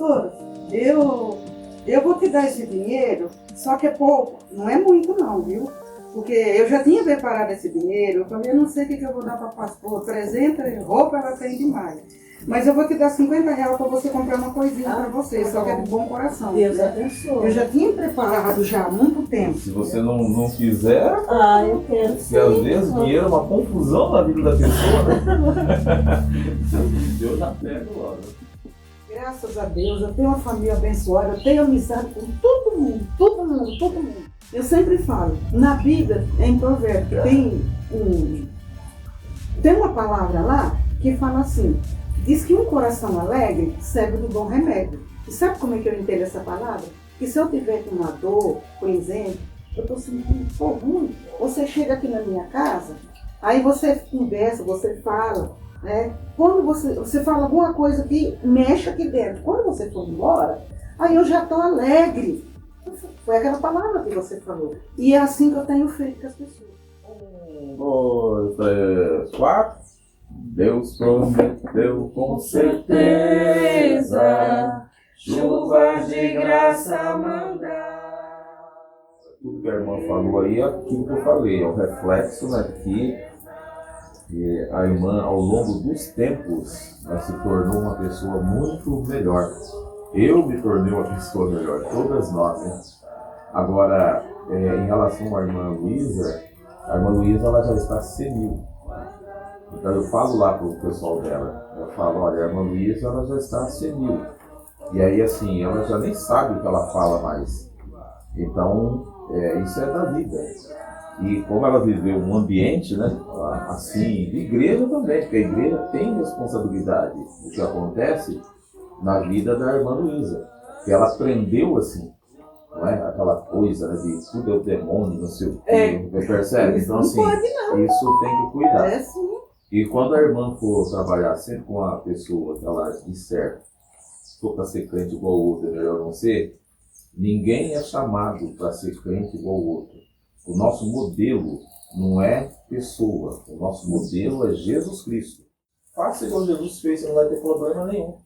Pastora, eu vou te dar esse dinheiro, só que é pouco, não é muito não, viu? Porque eu já tinha preparado esse dinheiro, eu falei, eu não sei o que eu vou dar para a pastora, presente, roupa ela tem demais. Mas eu vou te dar R$ 50 para você comprar uma coisinha para você, só que é de bom coração. Deus abençoe. Eu já tinha preparado já há muito tempo. Se você não quiser, Eu quero porque às vezes dinheiro é uma confusão na vida da pessoa, né? Deus já pega logo. Graças a Deus, eu tenho uma família abençoada, eu tenho amizade com todo mundo, todo mundo, todo mundo. Eu sempre falo, na vida, em provérbio, tem uma palavra lá que fala assim, diz que um coração alegre serve de bom remédio. E sabe como é que eu entendo essa palavra? Que se eu tiver com uma dor, por exemplo, eu estou sentindo um pouco ruim, você chega aqui na minha casa, aí você conversa, você fala, né? Quando você fala alguma coisa que mexe aqui dentro, quando você for embora, aí eu já estou alegre. Foi aquela palavra que você falou. E é assim que eu tenho feito com as pessoas. 1, 2, 3, 4. Deus prometeu com certeza chuvas de graça mandar. Tudo que a irmã falou aí é aquilo que eu falei, é o reflexo, né, que a irmã, ao longo dos tempos, né, se tornou uma pessoa muito melhor. Eu me tornei uma pessoa melhor, todas nós, né? Agora, em relação à irmã Luísa ela já está senil. Então eu falo lá pro pessoal dela, eu falo, olha, a irmã Luísa ela já está senil. E aí assim, ela já nem sabe o que ela fala mais. Então, isso é da vida. E como ela viveu um ambiente, né, assim, igreja também, porque a igreja tem responsabilidade do que acontece na vida da irmã Luísa. Que ela aprendeu assim, não é? Aquela coisa, né, de tudo é o demônio, não sei o quê, percebe? Então assim, isso tem que cuidar. Sim. E quando a irmã for trabalhar sempre com a pessoa que ela disser, se for para ser crente igual o outro, é melhor não ser, ninguém é chamado para ser crente igual o outro. O nosso modelo não é pessoa, o nosso modelo é Jesus Cristo. Faça igual Jesus fez, você não vai ter problema nenhum.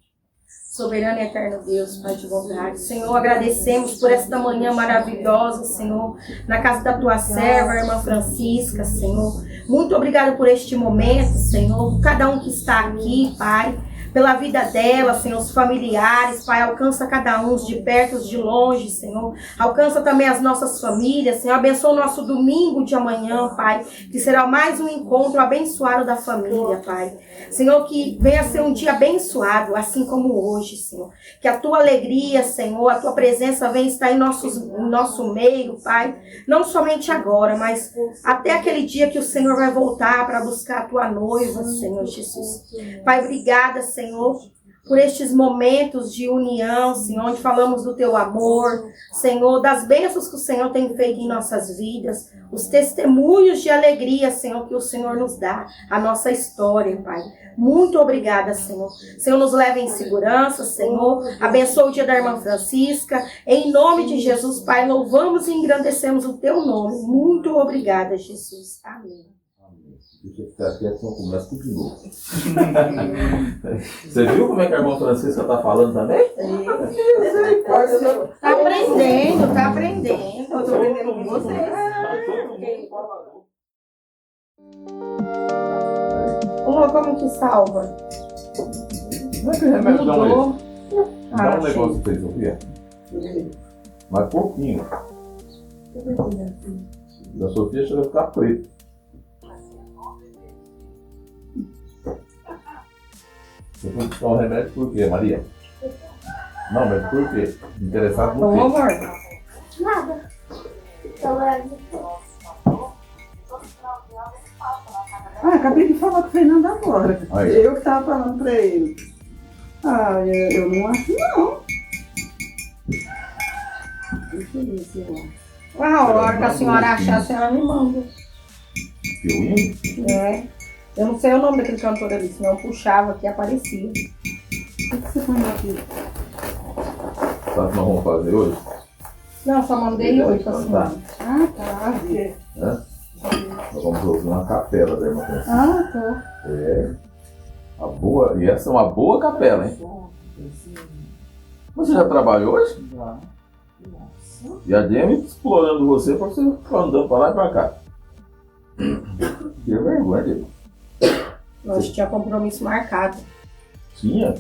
Soberano e eterno Deus, Pai de bondade, Senhor, agradecemos por esta manhã maravilhosa, Senhor, na casa da tua serva, a irmã Francisca, Senhor. Muito obrigado por este momento, Senhor, cada um que está aqui, Pai, pela vida dela, Senhor, os familiares, Pai, alcança cada um, os de perto, os de longe, Senhor, alcança também as nossas famílias, Senhor, abençoa o nosso domingo de amanhã, Pai, que será mais um encontro abençoado da família, Pai. Senhor, que venha ser um dia abençoado, assim como hoje, Senhor. Que a tua alegria, Senhor, a tua presença venha estar em nosso meio, Pai. Não somente agora, mas até aquele dia que o Senhor vai voltar para buscar a tua noiva, Senhor Jesus. Pai, obrigada, Senhor, por estes momentos de união, Senhor, onde falamos do teu amor, Senhor, das bênçãos que o Senhor tem feito em nossas vidas, os testemunhos de alegria, Senhor, que o Senhor nos dá, a nossa história, Pai. Muito obrigada, Senhor. Senhor, nos leva em segurança, Senhor. Abençoa o dia da irmã Francisca. Em nome de Jesus, Pai, louvamos e engrandecemos o teu nome. Muito obrigada, Jesus. Amém. Deixa eu ficar quieto, senão começa tudo de novo. Você viu como é que a irmã Francisca está falando também? Está aprendendo, está aprendendo. Eu estou aprendendo com vocês. Como que salva? Como é que remédio dá Mudou. um Dá um negócio pra você, Sofia. Mas pouquinho. Da Sofia chega a ficar preta. Você foi buscar um remédio por quê, Maria? Não, mas por quê? Interessado no quê? Amor. Nada. Acabei de falar com o Fernando agora. Aí. Eu que estava falando para ele. Eu não acho não. Deixa eu ver se eu acho. A hora que a senhora achar, a senhora me manda. Eu hino? Eu não sei o nome daquele cantor ali, senão eu puxava aqui e aparecia. O que você põe aqui? Sabe o que nós vamos fazer hoje? Não, só mandei 8 pra senhora. Ah, tá. Nós vamos ouvir uma capela da irmã Francisca. Ah, tá. E essa é uma boa capela, hein? Você já trabalhou hoje? Já. Nossa. E a Jamie explorando você pra você ficar andando pra lá e pra cá. Que vergonha, Jamie. Nós tinha compromisso marcado. Tinha?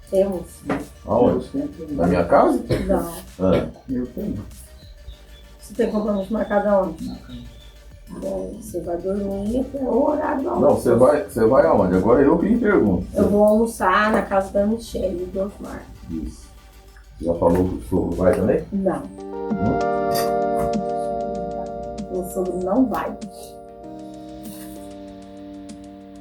Temos. Aonde? Na minha casa? Não. Ah. Eu tenho. Você tem compromisso marcado aonde? Bom, você vai dormir até o horário do Não, almoço. você vai aonde? Agora eu que me pergunto. Eu vou almoçar na casa da Michelle e do Osmar. Isso. Já falou que o sogro vai também? Não. O sogro não vai.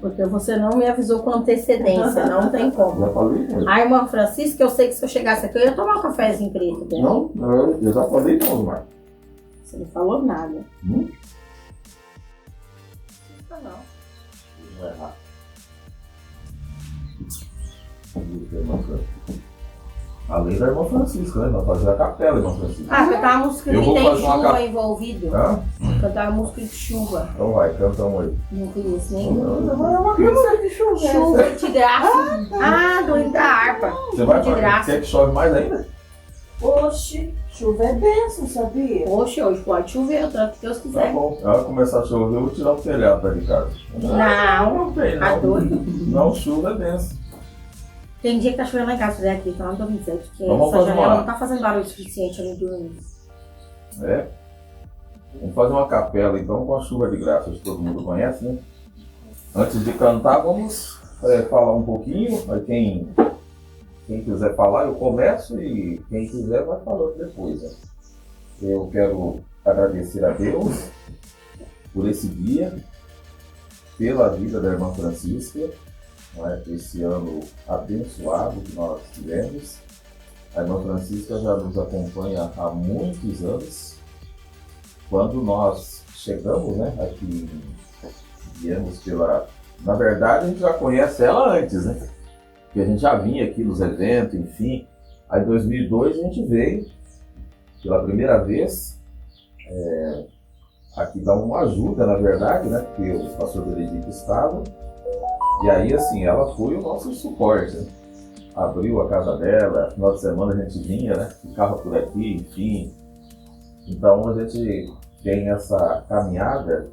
Porque você não me avisou com antecedência, não tem como. Já falei com ele. A irmã Francisca, eu sei que se eu chegasse aqui, eu ia tomar um cafezinho preto dela. Não, eu já falei com o Osmar. Você não falou nada. Não Não. vai errar. Além da irmã Francisca, né? Nós fazemos a capela, irmã Francisca. Ah, cantar a música Eu que vou tem fazer uma chuva cap- envolvido. Tá? Cantar a música de chuva. Então vai, canta um aí. Não conheço nenhum. Música de chuva. Chuva de graça. Ah, do hino da harpa. Você vai de graça. Quer que chove mais ainda? Oxe, chuva é bênção, sabia? Poxa, hoje pode chover, o tanto que Deus Tá quiser. bom. Ela começar a chover, eu vou tirar o telhado da de casa. Não, tem, tá não. doido? Não, chuva é benção. Tem dia que tá chovendo lá em casa, aqui, então não tô me dizendo, porque Vamos essa fazer janela uma- não tá fazendo barulho suficiente pra mim dormir. É. Vamos fazer uma capela então com a chuva de graça, acho que todo mundo conhece, né? Antes de cantar, vamos falar um pouquinho. Aí quem quiser falar, eu começo e quem quiser vai falando depois. Né? Eu quero agradecer a Deus por esse dia, pela vida da irmã Francisca, não é? Esse ano abençoado que nós tivemos. A irmã Francisca já nos acompanha há muitos anos. Quando nós chegamos, né, aqui, viemos pela... Na verdade, a gente já conhece ela antes, né? Porque a gente já vinha aqui nos eventos, enfim. Aí em 2002 a gente veio, pela primeira vez, aqui dar uma ajuda, na verdade, né? Porque o pastor Benedito estava. E aí, assim, ela foi o nosso suporte, né? Abriu a casa dela, final de semana a gente vinha, né? Ficava por aqui, enfim. Então a gente tem essa caminhada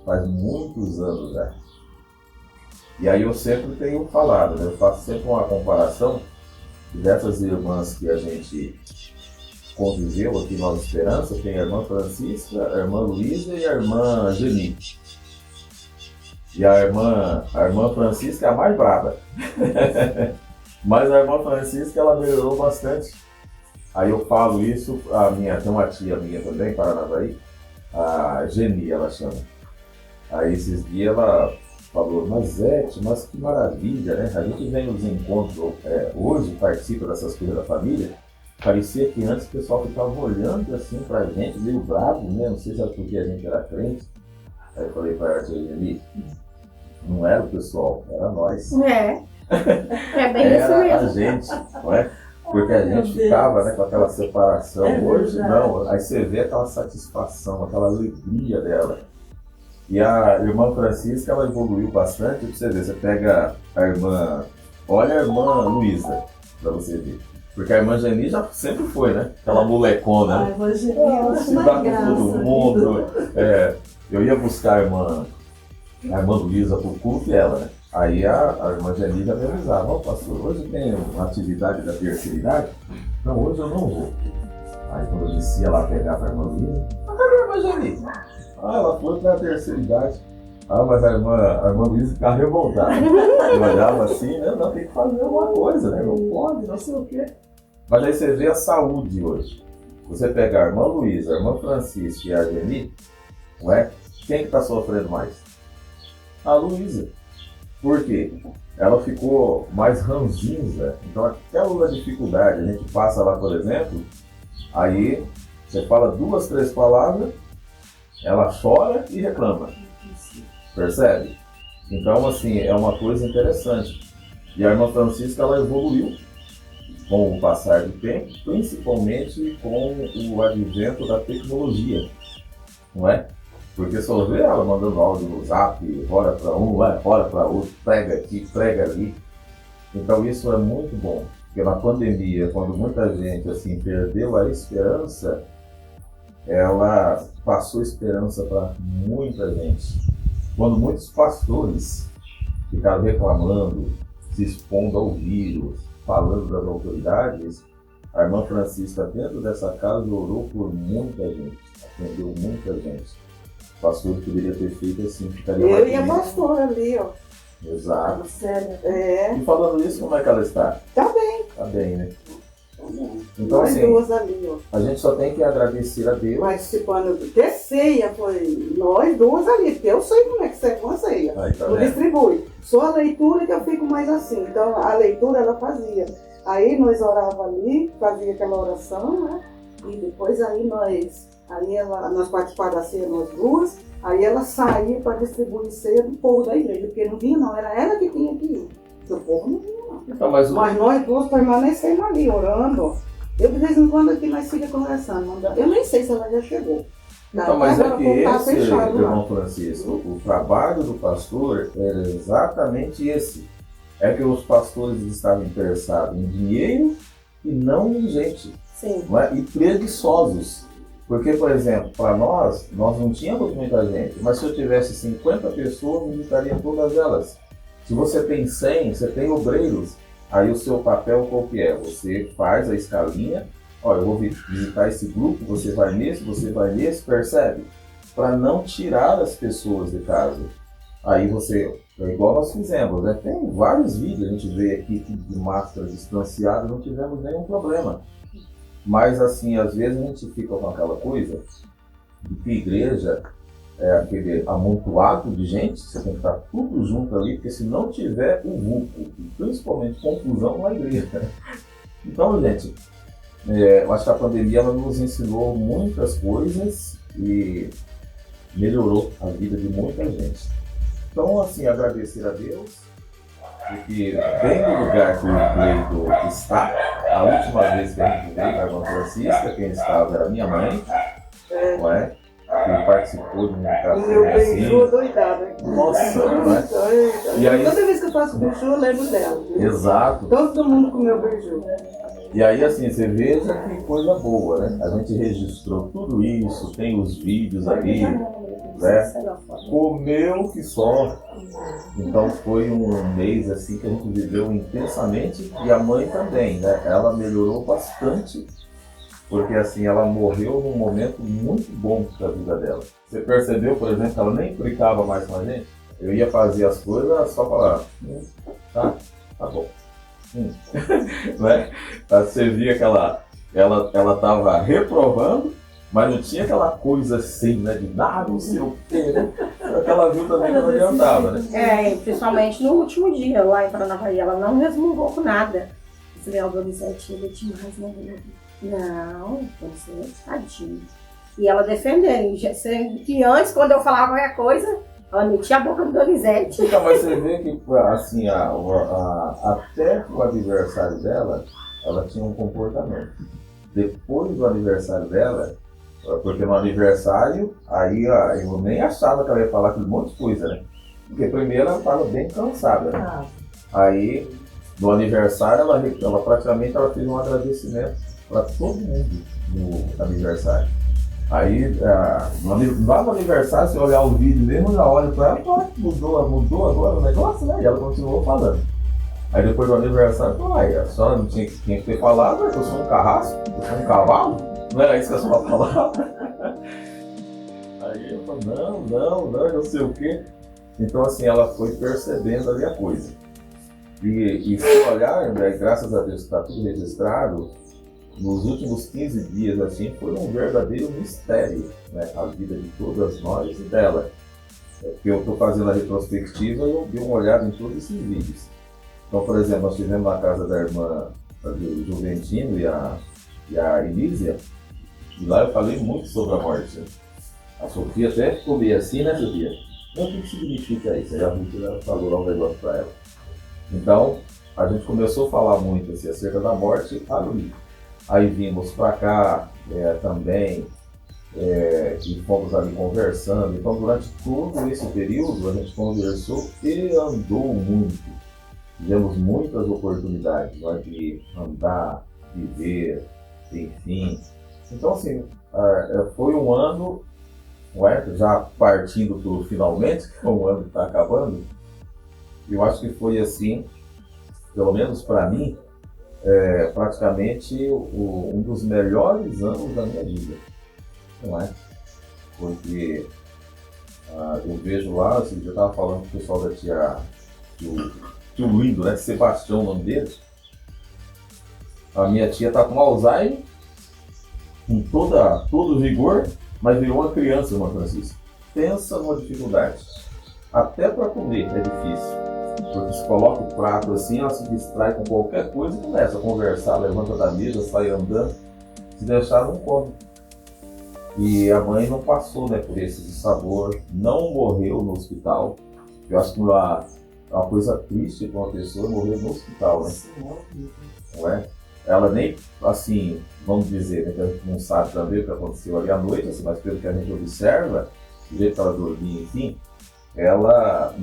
faz muitos anos já. E aí eu sempre tenho falado, né? Eu faço sempre uma comparação dessas irmãs que a gente conviveu aqui em Nova Esperança. Tem a irmã Francisca, a irmã Luísa e a irmã Geni. E a irmã Francisca é a mais brava. Mas a irmã Francisca, ela melhorou bastante. Aí eu falo isso, tem uma tia minha também, Paranavaí, a Geni, ela chama. Aí esses dias ela falou, mas Zete, mas que maravilha, né? A gente vem nos encontros hoje, participa dessas coisas da família. Parecia que antes o pessoal ficava olhando assim pra gente, meio bravo, né? Não sei se era porque a gente era crente. Aí eu falei pra ela, Geni, não era o pessoal, era nós. É. É bem isso Era a mesmo. gente, não é? Porque a gente ficava, né, com aquela separação. Hoje não, aí você vê aquela satisfação, aquela alegria dela. E a irmã Francisca, ela evoluiu bastante. Pra você ver, você pega a irmã, olha a irmã Luísa, pra você ver. Porque a irmã Geni já sempre foi, né? Aquela molecona, né? Ai, Evangelina, Se dá com todo mundo. Eu ia buscar a irmã Luísa pro culto e ela, né? Aí a irmã Geni já me avisava, ó pastor, hoje tem uma atividade da terceira idade? Não, hoje eu não vou. Aí quando eu descia lá pegar a irmã Luísa, cadê a irmã Geni? Ela foi pra terceira idade. Mas a irmã Luísa ficava revoltada. Eu olhava assim, não, tem que fazer alguma coisa, né? Não pode, não sei o quê. Mas aí você vê a saúde hoje. Você pega a irmã Luísa, a irmã Francisca e a Geni, não é? Quem que tá sofrendo mais? A Luísa. Por quê? Ela ficou mais ranzinza. Então aquela dificuldade, a gente passa lá, por exemplo, aí você fala 2, 3 palavras, ela chora e reclama. Percebe? Então, assim, é uma coisa interessante. E a irmã Francisca, ela evoluiu com o passar do tempo, principalmente com o advento da tecnologia, não é? Porque só vê ela mandando áudio no zap, bora para um, bora para outro, prega aqui, prega ali. Então isso é muito bom. Porque na pandemia, quando muita gente assim perdeu a esperança, ela passou esperança para muita gente. Quando muitos pastores ficaram reclamando, se expondo ao vírus, falando das autoridades, a irmã Francisca, dentro dessa casa, orou por muita gente, atendeu muita gente. O pastor poderia ter feito assim, ficaria Eu e a pastora ali, ó. Exato. Sério. E falando nisso, como é que ela está? Tá bem. Tá bem, né? Tá bem. Então, Nós assim, duas ali, ó. a gente só tem que agradecer a Deus. Participando de ceia, foi nós duas ali, porque eu sei como é que serve uma ceia. Aí, tá Eu vendo? distribuo. Só a leitura que eu fico mais assim. Então, a leitura ela fazia. Aí nós orava ali, fazia aquela oração, né? E depois nós participávamos da ceia nós duas, aí ela saía para distribuir ceia do povo da igreja, porque não vinha não, era ela que tinha que ir. O povo não vinha não. Então, mas Mas nós duas permanecemos ali, orando. Eu de vez em quando aqui nós ficamos conversando. Eu nem sei se ela já chegou. Então, mas é que esse, fechado, irmão Francisco, o trabalho do pastor era exatamente esse. É que os pastores estavam interessados em dinheiro e não em gente. Sim. Não é? E preguiçosos. Porque, por exemplo, para nós não tínhamos muita gente, mas se eu tivesse 50 pessoas, eu visitaria todas elas. Se você tem 100, você tem obreiros, aí o seu papel qual que é? Você faz a escalinha, eu vou visitar esse grupo, você vai nesse, percebe? Para não tirar as pessoas de casa. Aí você, igual nós fizemos, né? Tem vários vídeos, a gente vê aqui de máscara distanciada, não tivemos nenhum problema. Mas assim, às vezes a gente fica com aquela coisa de que igreja é aquele amontoado de gente, você tem que estar tudo junto ali, porque se não tiver o vulco, e principalmente confusão na igreja. Então, gente, eu acho que a pandemia ela nos ensinou muitas coisas e melhorou a vida de muita gente. Então, assim, agradecer a Deus, porque bem no lugar que o Cleito está, a última vez que a gente veio na irmã Francisca, quem estava era minha mãe, não é? Que participou de um café meu beiju assim. doidado. Nossa, não é? E aí, toda vez que eu faço beiju, eu lembro dela. Viu? exato. Todo mundo comeu beiju. E aí, assim, você veja que coisa boa, né? A gente registrou tudo isso, tem os vídeos ali, né? Comeu que só. Então foi um mês assim que a gente viveu intensamente e a mãe também, né? Ela melhorou bastante, porque assim, ela morreu num momento muito bom da vida dela. Você percebeu, por exemplo, que ela nem implicava mais com a gente? Eu ia fazer as coisas, ela só falava, tá bom. Né? Você via que ela estava reprovando, mas não tinha aquela coisa assim, né? De nada, não sei o quê, né? Ela viu também que não adiantava, né? Principalmente no último dia lá em Paranavaí, ela não resmungou com nada. Eu falei, Donizete, ele é demais, né? Não, Donizete, tadinho. E ela defendendo, sendo que antes, quando eu falava qualquer coisa, ela metia a boca do Donizete. Então, mas você vê que, assim, até o aniversário dela, ela tinha um comportamento. Depois do aniversário dela, porque no aniversário, aí eu nem achava que ela ia falar aquele monte de coisa, né? Porque primeiro ela estava bem cansada, né? Aí, no aniversário, ela praticamente fez um agradecimento para todo mundo no aniversário. Aí, lá no aniversário, se olhar o vídeo mesmo, já olha para ela, mudou agora o negócio, né? E ela continuou falando. Aí depois do aniversário, a senhora não tinha que ter falado, eu sou um carrasco, eu sou um cavalo, não era isso que a senhora falava? Aí eu falei, não sei o quê. Então assim, ela foi percebendo ali a coisa. E se olhar, André, graças a Deus está tudo registrado, nos últimos 15 dias assim, foi um verdadeiro mistério, né? A vida de todas nós e dela. Porque eu estou fazendo a retrospectiva e eu dei uma olhada em todos esses vídeos. Então, por exemplo, nós estivemos na casa da irmã do Juventino e a Elísia, e lá eu falei muito sobre a morte. A Sofia até ficou meio assim, né, Sofia? Mas o que significa isso? Aí a Ruth falou lá um negócio para ela. Então, a gente começou a falar muito assim, acerca da morte ali. Aí vimos para cá também, e fomos ali conversando. Então, durante todo esse período, a gente conversou e andou muito. tivemos muitas oportunidades, não é, de andar, viver, enfim. Então, assim, foi um ano, não é, já partindo para o finalmente, que é um ano que está acabando, eu acho que foi assim, pelo menos para mim, praticamente um dos melhores anos da minha vida, não é? Porque eu vejo lá, assim, eu estava falando com o pessoal da tio Lindo, né? Sebastião, o nome dele. A minha tia tá com Alzheimer, com todo vigor, mas virou uma criança, irmã Francisca. Pensa numa dificuldade. Até para comer é difícil. Porque se coloca o prato assim, ela se distrai com qualquer coisa e começa a conversar, levanta da mesa, sai andando. Se deixar, não come. E a mãe não passou, né, por esse sabor, não morreu no hospital. Eu acho que é uma coisa triste para uma pessoa morrer no hospital, né? Não é? Ela nem, assim, vamos dizer, né, que a gente não sabe também o que aconteceu ali à noite, assim, mas pelo que a gente observa, do jeito que ela dormia, enfim, ela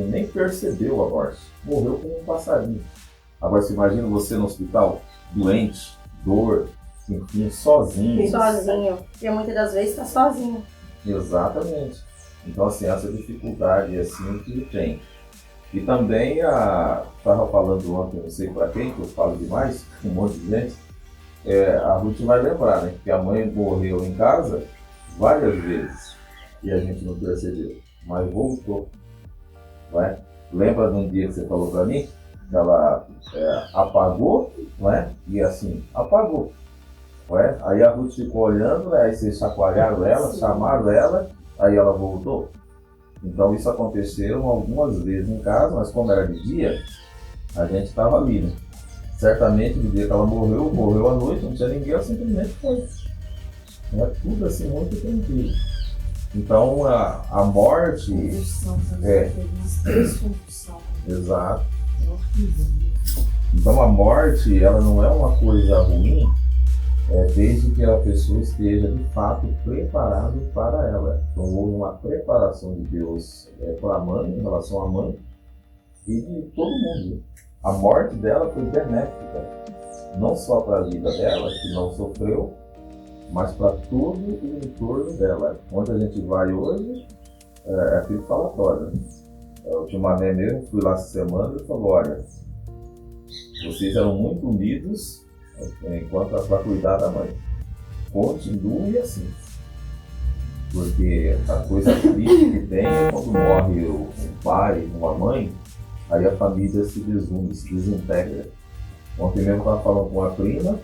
nem percebeu a morte. Morreu como um passarinho. Agora, você imagina você no hospital, doente, dor, enfim, sozinho. Sozinho. E muitas das vezes está sozinho. Exatamente. Então, assim, essa dificuldade assim que tem. E também, estava falando ontem, não sei para quem, que eu falo demais, um monte de gente, a Ruth vai lembrar, né, que a mãe morreu em casa várias vezes e a gente não percebeu, mas voltou. Não é? Lembra de um dia que você falou para mim, que ela apagou, não é? E assim, apagou. Não é? Aí a Ruth ficou olhando, né? Aí vocês chacoalharam ela, chamaram ela, aí ela voltou. Então isso aconteceu algumas vezes em casa, mas como era de dia, a gente estava ali, né? Certamente no dia que ela morreu à noite, não tinha ninguém, ela simplesmente foi. Não é tudo assim muito tranquilo. Então a morte. Exato. Então a morte, ela não é uma coisa ruim, desde que a pessoa esteja de fato preparada para ela. Então houve uma preparação de Deus para a mãe, em relação à mãe e de todo mundo. A morte dela foi benéfica, não só para a vida dela, que não sofreu, mas para todo o entorno dela. Onde a gente vai hoje, é aquilo falatório. O tio Mané mesmo, fui lá essa semana e falou: olha, vocês eram muito unidos enquanto para cuidar da mãe. Continue assim. Porque a coisa triste que tem é quando morre um pai, uma mãe, aí a família se desune, se desintegra. Ontem mesmo eu estava falando com uma prima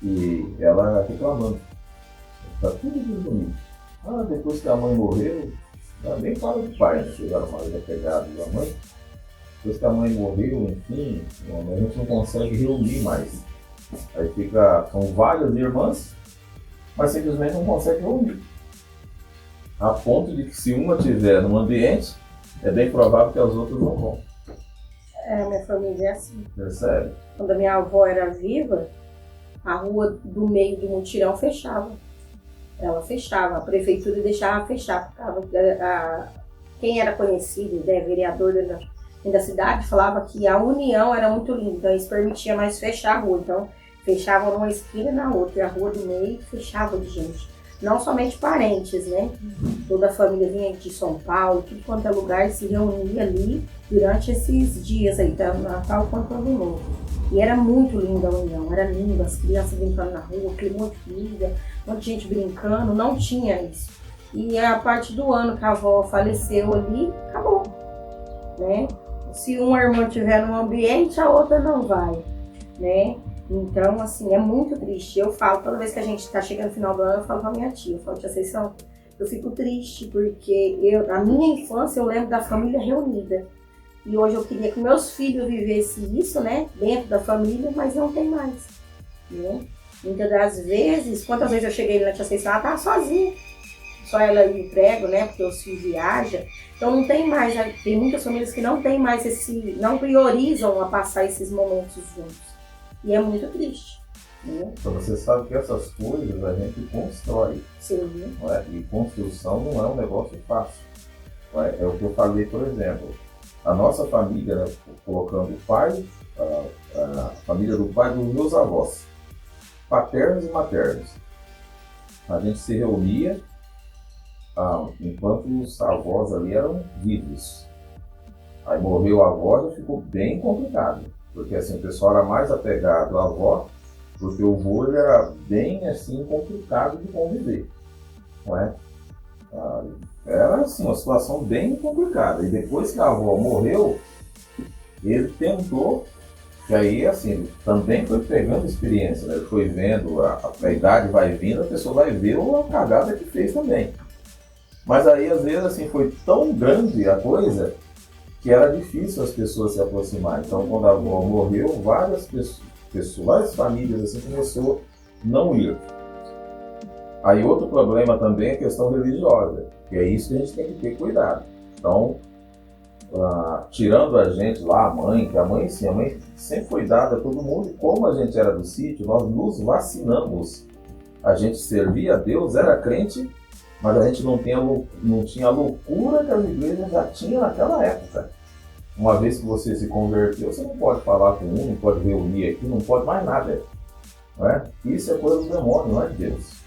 e ela reclamando. Está tudo desunido. Depois que a mãe morreu, nem fala do pai, né? Chegaram mais apegados da mãe. Depois que a mãe morreu, enfim, a gente não consegue reunir mais. Aí são várias irmãs, mas simplesmente não consegue reunir. A ponto de que se uma estiver num ambiente, é bem provável que as outras não vão. Minha família é assim. Percebe? Quando a minha avó era viva, a rua do meio do mutirão fechava. Ela fechava, a prefeitura deixava fechar. Quem era conhecido, vereador da cidade, falava que a união era muito linda, então isso permitia mais fechar a rua. Então fechavam numa esquina e na outra, e a rua do meio fechava de gente. Não somente parentes, né? Toda a família vinha de São Paulo, tudo quanto é lugar, se reunia ali durante esses dias aí, tanto Natal quanto Ano Novo. E era muito linda a união, era lindo, as crianças brincando na rua, aquele monte de comida, um monte de gente brincando, não tinha isso. E a parte do ano que a avó faleceu ali, acabou, né? Se uma irmã estiver num ambiente, a outra não vai, né? Então, assim, é muito triste. Eu falo, toda vez que a gente está chegando no final do ano, eu falo pra minha tia, eu falo, tia Conceição, eu fico triste, porque na minha infância eu lembro da família reunida. E hoje eu queria que meus filhos vivessem isso, né, dentro da família, mas não tem mais, né? Muitas das vezes, quantas vezes eu cheguei na tia Conceição, ela estava sozinha. Só ela e o prego, né, porque os filhos viajam. Então não tem mais, tem muitas famílias que não tem mais não priorizam a passar esses momentos juntos. E é muito triste, né? Então você sabe que essas coisas a gente constrói. Sim. Não é? E construção não é um negócio fácil. Não é? É o que eu falei, por exemplo. A nossa família, né, colocando o pai, a família do pai dos meus avós, paternos e maternos. A gente se reunia enquanto os avós ali eram vivos. Aí morreu a avó, já ficou bem complicado, porque assim, o pessoal era mais apegado à avó, porque o avô ele era bem assim complicado de conviver, não é? Era assim, uma situação bem complicada. E depois que a avó morreu, ele tentou, e aí assim, também foi pegando experiência, né? Ele foi vendo, a idade vai vindo, a pessoa vai ver a cagada que fez também. Mas aí às vezes assim, foi tão grande a coisa que era difícil as pessoas se aproximar. Então quando a avó morreu, várias famílias assim começou a não ir. Aí outro problema também é a questão religiosa, que é isso que a gente tem que ter cuidado. Então, tirando a gente lá, a mãe sempre foi dada a todo mundo, e como a gente era do sítio, nós nos vacinamos. A gente servia a Deus, era crente, mas a gente não tinha a loucura que as igrejas já tinham naquela época. Uma vez que você se converteu, você não pode falar com um, não pode reunir aqui, não pode mais nada. Não é? Isso é coisa do demônio, não é de Deus.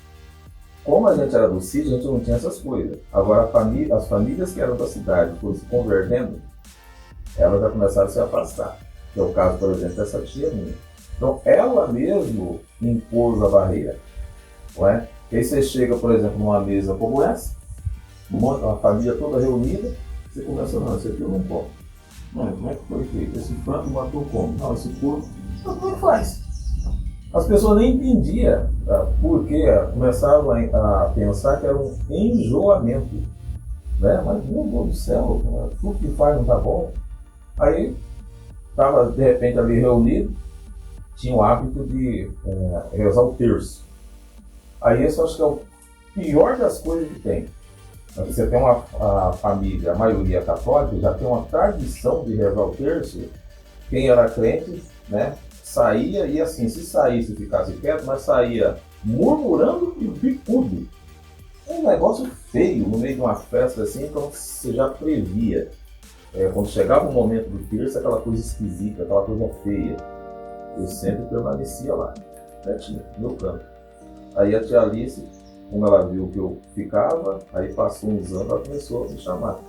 Como a gente era do sítio, a gente não tinha essas coisas. Agora, as famílias que eram da cidade, foram se convertendo, elas já começaram a se afastar. Que é o caso, por exemplo, dessa tia minha. Então, ela mesmo impôs a barreira. Não é? E aí você chega, por exemplo, numa mesa como essa, uma família toda reunida, você começa, não, esse aqui eu não como. Não, como é que foi feito? Esse frango matou como? Não, esse porco. Então, como é que faz? As pessoas nem entendiam porque começavam a pensar que era um enjoamento. Né? Mas, meu Deus do céu, tudo que faz não está bom. Aí, estava de repente ali reunido, tinha o hábito de rezar o terço. Aí, isso acho que é o pior das coisas que tem. Você tem uma família, a maioria católica, já tem uma tradição de rezar o terço. Quem era crente, né? Saía e assim, se saísse e ficasse quieto, mas saía murmurando e bicudo. É um negócio feio no meio de uma festa assim, então você já previa. Quando chegava o momento do terço, aquela coisa esquisita, aquela coisa feia. Eu sempre permanecia lá, quietinho, no meu canto. Aí a tia Alice, como ela viu que eu ficava, aí passou uns anos, ela começou a me chamar.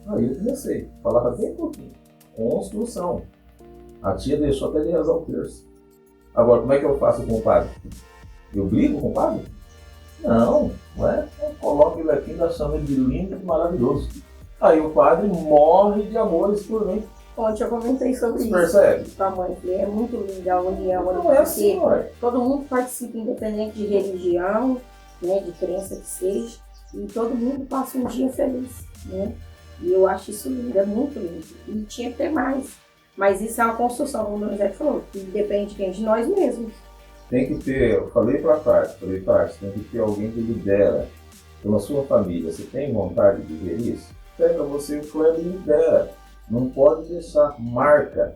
Aí eu comecei, falava bem pouquinho, construção. A tia deixou até de rezar o terço. Agora, como é que eu faço com o padre? Eu brigo com o padre? Não é? Eu coloco ele aqui, ainda chamo ele de lindo e maravilhoso. Aí o padre morre de amores por mim. Ontem eu comentei sobre isso. Percebe? Com a mãe, é muito linda a união. Não é assim, ué. Todo mundo participa, independente de religião, né, de crença que seja, e todo mundo passa um dia feliz, né? E eu acho isso lindo, é muito lindo. E tinha que ter mais. Mas isso é uma construção, como o José falou, que depende de nós mesmos. Tem que ter, eu falei para Tarso, tem que ter alguém que lidera pela sua família. Você tem vontade de ver isso? Pega você o clã e lidera. Não pode deixar marca,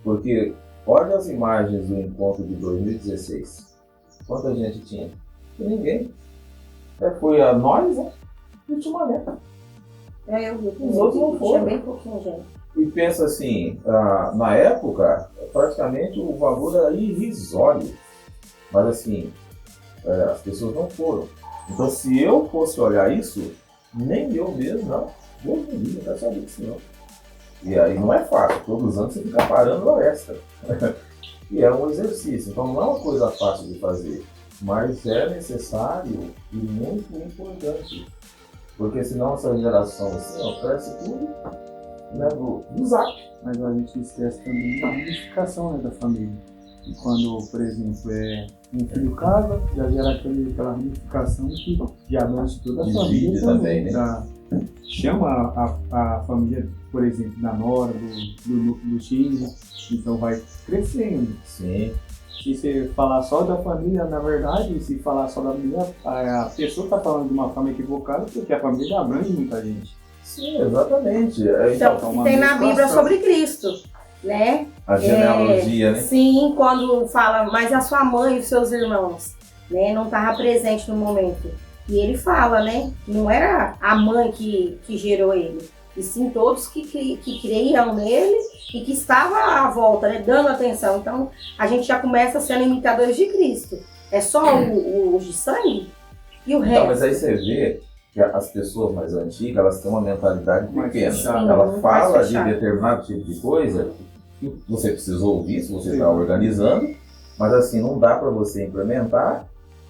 porque olha as imagens do encontro de 2016. Quanta gente tinha? Ninguém. Foi a nós, né? E o Timané. Eu vi. Os outros não foram. Tinha bem pouquinho gente. E pensa assim, na época, praticamente o valor era irrisório. Mas assim, as pessoas não foram. Então se eu fosse olhar isso, nem eu mesmo, não. Deus me livre, não quero saber disso não. E aí não é fácil, todos os anos você fica parando a extra. E é um exercício, então não é uma coisa fácil de fazer. Mas é necessário e muito importante. Porque senão essa geração assim, cresce tudo, né, do zap. Mas a gente esquece também da unificação, né, da família. E quando, por exemplo, um filho casa, já gera aquela unificação que já abrange toda a família também, né? Chama a família, por exemplo, da nora, do filho, então vai crescendo. Sim. Se você falar só da família, na verdade, se falar só da família, a pessoa está falando de uma forma equivocada, porque a família abrange muita gente. Sim, exatamente. Então, tem na Bíblia sobre Cristo, né? A genealogia, né? Sim, quando fala, mas a sua mãe e os seus irmãos, né, não estavam presentes no momento. E ele fala, né, que não era a mãe que gerou ele, e sim todos que creiam nele e que estavam à volta, né, dando atenção. Então, a gente já começa sendo imitadores de Cristo. É só o de sangue e o resto. Então, mas aí você vê que as pessoas mais antigas, elas têm uma mentalidade pequena. Sim, Ela fala mais de fechado. determinado tipo de coisa que você precisa ouvir se você está organizando, mas assim, não dá para você implementar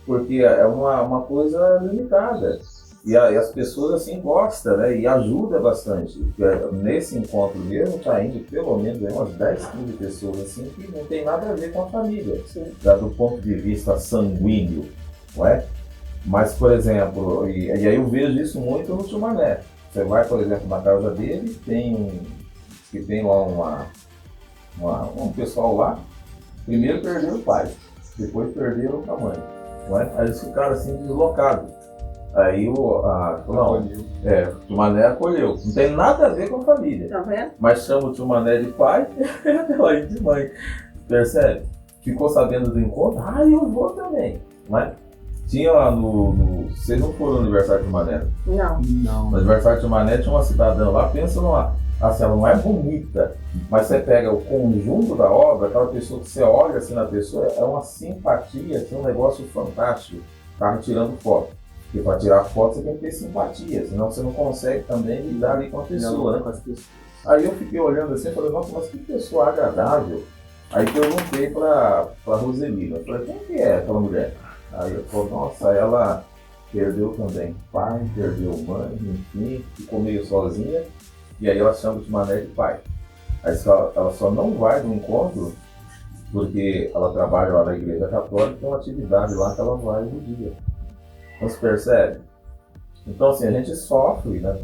porque é uma coisa limitada. E as pessoas assim gostam, né? E ajuda bastante. Porque nesse encontro mesmo está indo pelo menos aí umas 10, 15 pessoas assim que não tem nada a ver com a família, já do ponto de vista sanguíneo, não é? Mas, por exemplo, e aí eu vejo isso muito no Tio Mané. Você vai, por exemplo, na casa dele, tem lá um pessoal lá, primeiro perderam o pai, depois perderam a mãe, não é? Aí eles ficaram assim deslocados. Aí o Tio Mané acolheu. Não tem nada a ver com a família. Tá vendo? Mas chama o Tio Mané de pai e ela de mãe. Percebe? Ficou sabendo do encontro? Eu vou também. Mas tinha lá vocês não foram no aniversário do Tio Mané? Não. No aniversário do Tio Mané tinha uma cidadã lá, pensa numa. Assim, ela não é bonita, mas você pega o conjunto da obra, aquela pessoa que você olha assim na pessoa, é uma simpatia, assim, um negócio fantástico. Estava tirando foto. Porque para tirar foto você tem que ter simpatia, senão você não consegue também lidar ali com a pessoa, né? Aí eu fiquei olhando assim e falei, nossa, mas que pessoa agradável. Aí perguntei para Roselina, falei, quem que é aquela mulher? Aí eu falei, nossa, ela perdeu também pai, perdeu mãe, enfim, ficou meio sozinha, e aí ela chama de Mané de pai. Aí ela só não vai no encontro porque ela trabalha lá na igreja católica, tem uma atividade lá que ela vai no dia. Então você percebe? Então assim, a gente sofre, né,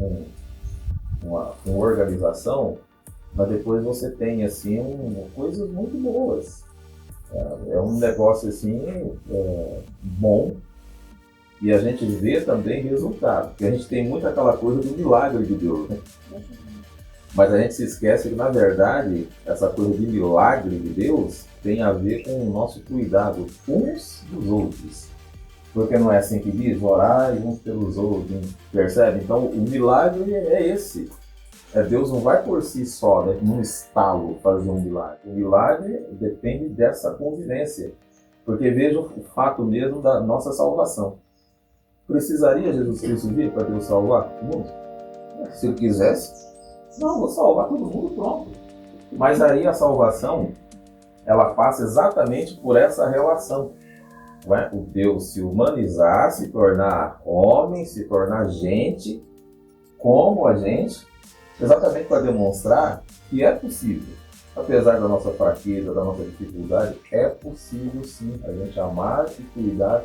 com organização, mas depois você tem assim coisas muito boas. É um negócio assim bom e a gente vê também resultado, porque a gente tem muito aquela coisa do milagre de Deus, né? Mas a gente se esquece que na verdade essa coisa de milagre de Deus tem a ver com o nosso cuidado uns dos outros. Porque não é assim que diz, orar uns pelos outros, percebe? Então o milagre é esse. Deus não vai por si só, né, num estalo fazer um milagre. O milagre depende dessa convivência. Porque veja o fato mesmo da nossa salvação. Precisaria Jesus Cristo vir para Deus salvar o mundo? Se ele quisesse, não, vou salvar todo mundo, pronto. Mas aí a salvação, ela passa exatamente por essa relação. Não é? O Deus se humanizar, se tornar homem, se tornar gente, como a gente, exatamente para demonstrar que é possível. Apesar da nossa fraqueza, da nossa dificuldade, é possível sim a gente amar e cuidar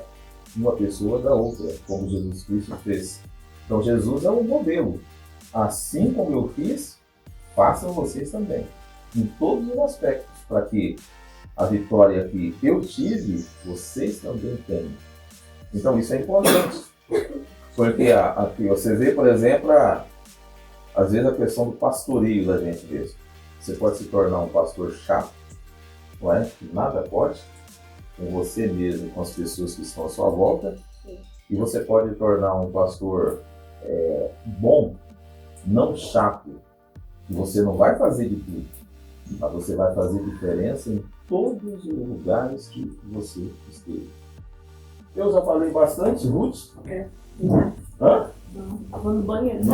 uma pessoa da outra, como Jesus Cristo fez. Então Jesus é um modelo. Assim como eu fiz, façam vocês também. Em todos os aspectos, para que a vitória que eu tive, vocês também têm. Então isso é importante. Porque aqui você vê, por exemplo, às vezes a questão do pastoreio da gente mesmo. Você pode se tornar um pastor chato, não é? Nada pode, com você mesmo, com as pessoas que estão à sua volta. E você pode tornar um pastor bom, não chato. E você não vai fazer de tudo, mas você vai fazer diferença em todos os lugares que você esteja. Eu já falei bastante, Ruth? Hã? Não, tava no banheiro.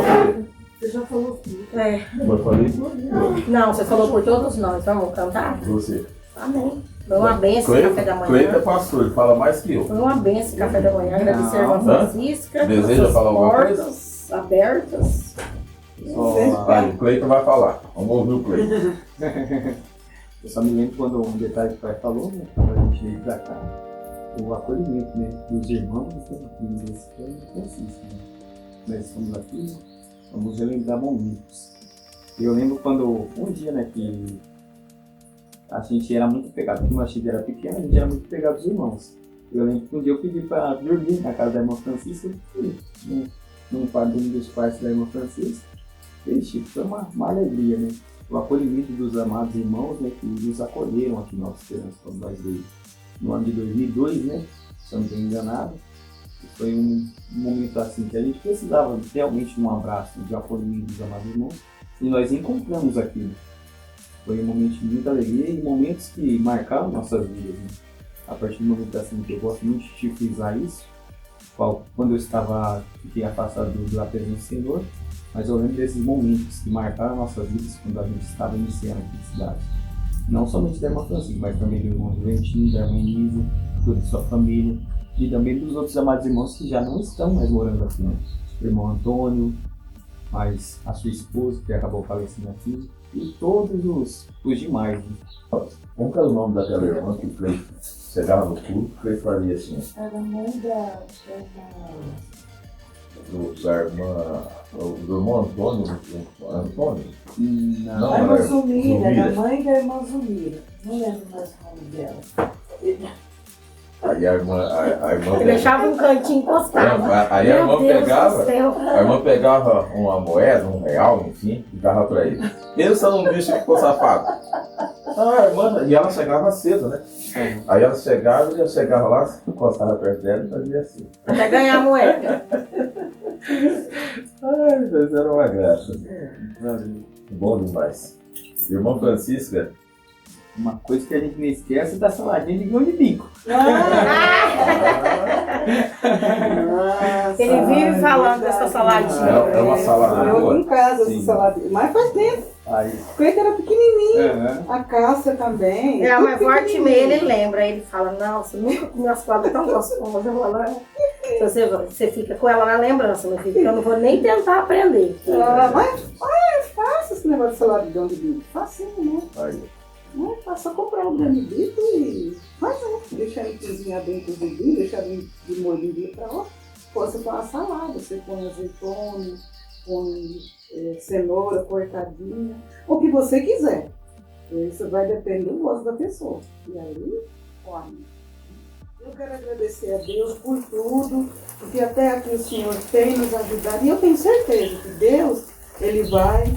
Você já falou tudo. Eu falei por mim. Não, você falou por todos nós. Vamos cantar? Você. Amém. Foi uma benção o café da manhã. Cleito é pastor, ele fala mais que eu. Foi uma benção o café da manhã. Agradecer a irmã Francisca. Deseja falar alguma coisa? Portas abertas. Aí, o Cleito vai falar. Vamos ouvir o Cleito. Eu só me lembro quando um detalhe que o pai falou, né, quando a gente veio pra cá, o acolhimento, né, dos irmãos e isso foi importantíssimo, né? Nós estamos aqui, vamos relembrar momentos. Eu lembro quando, um dia, né, que a gente era muito pegado, como a gente era pequeno, a gente era muito pegado dos irmãos. Eu lembro que um dia eu pedi para dormir na casa da irmã Francisca, num dos quartos da irmã Francisca. Foi uma alegria, né? O acolhimento dos amados irmãos, né, que nos acolheram aqui na Nova Esperança, quando nós veio no ano de 2002, né? Se eu não estou enganado. Foi um momento assim que a gente precisava realmente de um abraço, de apoio dos amados irmãos, e nós encontramos aquilo. Foi um momento de muita alegria e momentos que marcaram nossas vidas. Né? A partir do momento assim que eu gosto muito de frisar isso, quando eu fiquei afastado da presença do Senhor, mas eu lembro desses momentos que marcaram nossas vidas quando a gente estava iniciando aqui na cidade. Não somente da irmã Francisca, mas também do irmão Juventinho, da irmã Nisa, toda a sua família, e também dos outros amados irmãos que já não estão mais morando aqui, né? O irmão Antônio, mas a sua esposa, que acabou falecendo aqui, e todos os demais. Né? Como que era o nome daquela irmã que chegava no culto, que fazia assim? Era mãe da Do irmão Antônio? Antônio? a irmã Zulmira, era mãe da irmã Zulmira. Não lembro mais o nome dela. Aí a irmã Ele deixava um cantinho encostado. Aí a Meu Deus do céu. irmã pegava uma moeda, R$1, enfim, e dava pra ele. Pensa num bicho que ficou safado. A irmã, e ela chegava cedo, né? Aí ela chegava lá, encostava perto dela e fazia assim. Até ganhar a moeda. Ai, mas era uma graça. Bom demais. Irmã Francisca. Uma coisa que a gente não esquece é da saladinha de grão de bico. Ele vive falando dessa saladinha. É uma salada Eu boa. em casa Sim. essa saladinha, mas faz tempo. Aí, Porque era pequenininha. A Cássia também. É, tudo mas volte e pequenininho. meia ele lembra. Ele fala, nossa, nunca comi uma salada tão gostosa. Eu falo, você fica com ela na lembrança, meu filho, porque eu não vou nem tentar aprender. Mas é fácil esse negócio de salada de grão de bico. Facinho, né? Aí. Não é só comprar um grão de bico e deixar ele cozinhar bem cozidinho, deixar ele de molhinho para lá. Você põe uma salada, você põe azeitona, põe cenoura cortadinha, o que você quiser. Isso vai depender do gosto da pessoa. E aí, come. Eu quero agradecer a Deus por tudo, porque até aqui o Senhor tem nos ajudado. E eu tenho certeza que Deus, Ele vai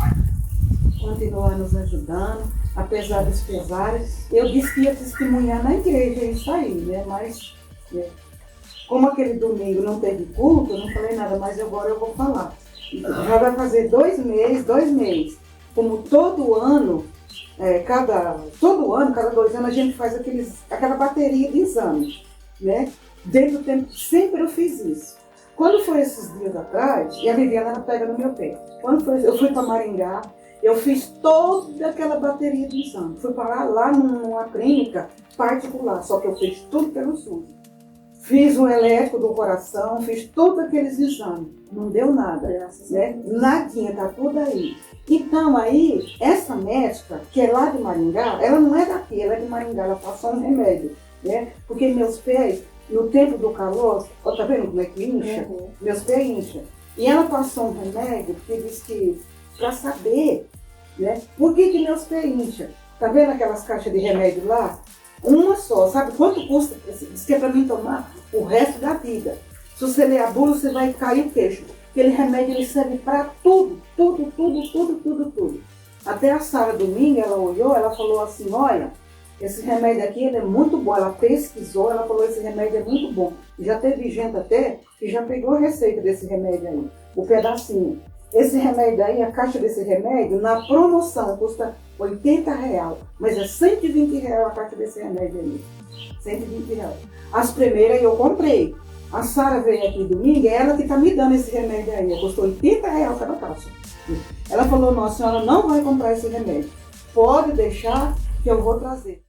continuar nos ajudando, apesar dos pesares. Eu disse que ia testemunhar na igreja isso aí, né? Mas, como aquele domingo não teve culto, eu não falei nada, mas agora eu vou falar. Já vai fazer 2 meses. Como todo ano, cada 2 anos a gente faz aquela bateria de exames, né? Dentro do tempo, sempre eu fiz isso. Quando foi esses dias atrás, e a Viviana ela pega no meu pé. Eu fui para Maringá, eu fiz toda aquela bateria de exame. Fui parar lá numa clínica particular, só que eu fiz tudo pelo SUS. Fiz um elétrico do coração, fiz todos aqueles exames. Não deu nada, né? Nadinha, tá tudo aí. Então aí, essa médica, que é lá de Maringá, ela não é daqui, ela é de Maringá, ela passou um remédio, né? Porque meus pés, no tempo do calor, ó, tá vendo como é que incha? Uhum. Meus pés incham. E ela passou um remédio, porque disse que, pra saber, né? Por que meus pés incham? Tá vendo aquelas caixas de remédio lá? Uma só, sabe quanto custa? Diz que é pra mim tomar o resto da vida. Se você ler a bula, você vai cair o queixo. Aquele remédio ele serve para tudo. Até a Sara domingo, ela olhou, ela falou assim, olha, esse remédio aqui ele é muito bom. Ela pesquisou, ela falou, esse remédio é muito bom. Já teve gente até que já pegou a receita desse remédio aí, o pedacinho. Esse remédio aí, a caixa desse remédio, na promoção, custa R$80, mas é R$120 a caixa desse remédio aí. R$120. As primeiras eu comprei. A Sara veio aqui domingo, é ela que está me dando esse remédio aí. Custou R$80 cada caixa. Ela falou, não, a senhora não vai comprar esse remédio. Pode deixar que eu vou trazer.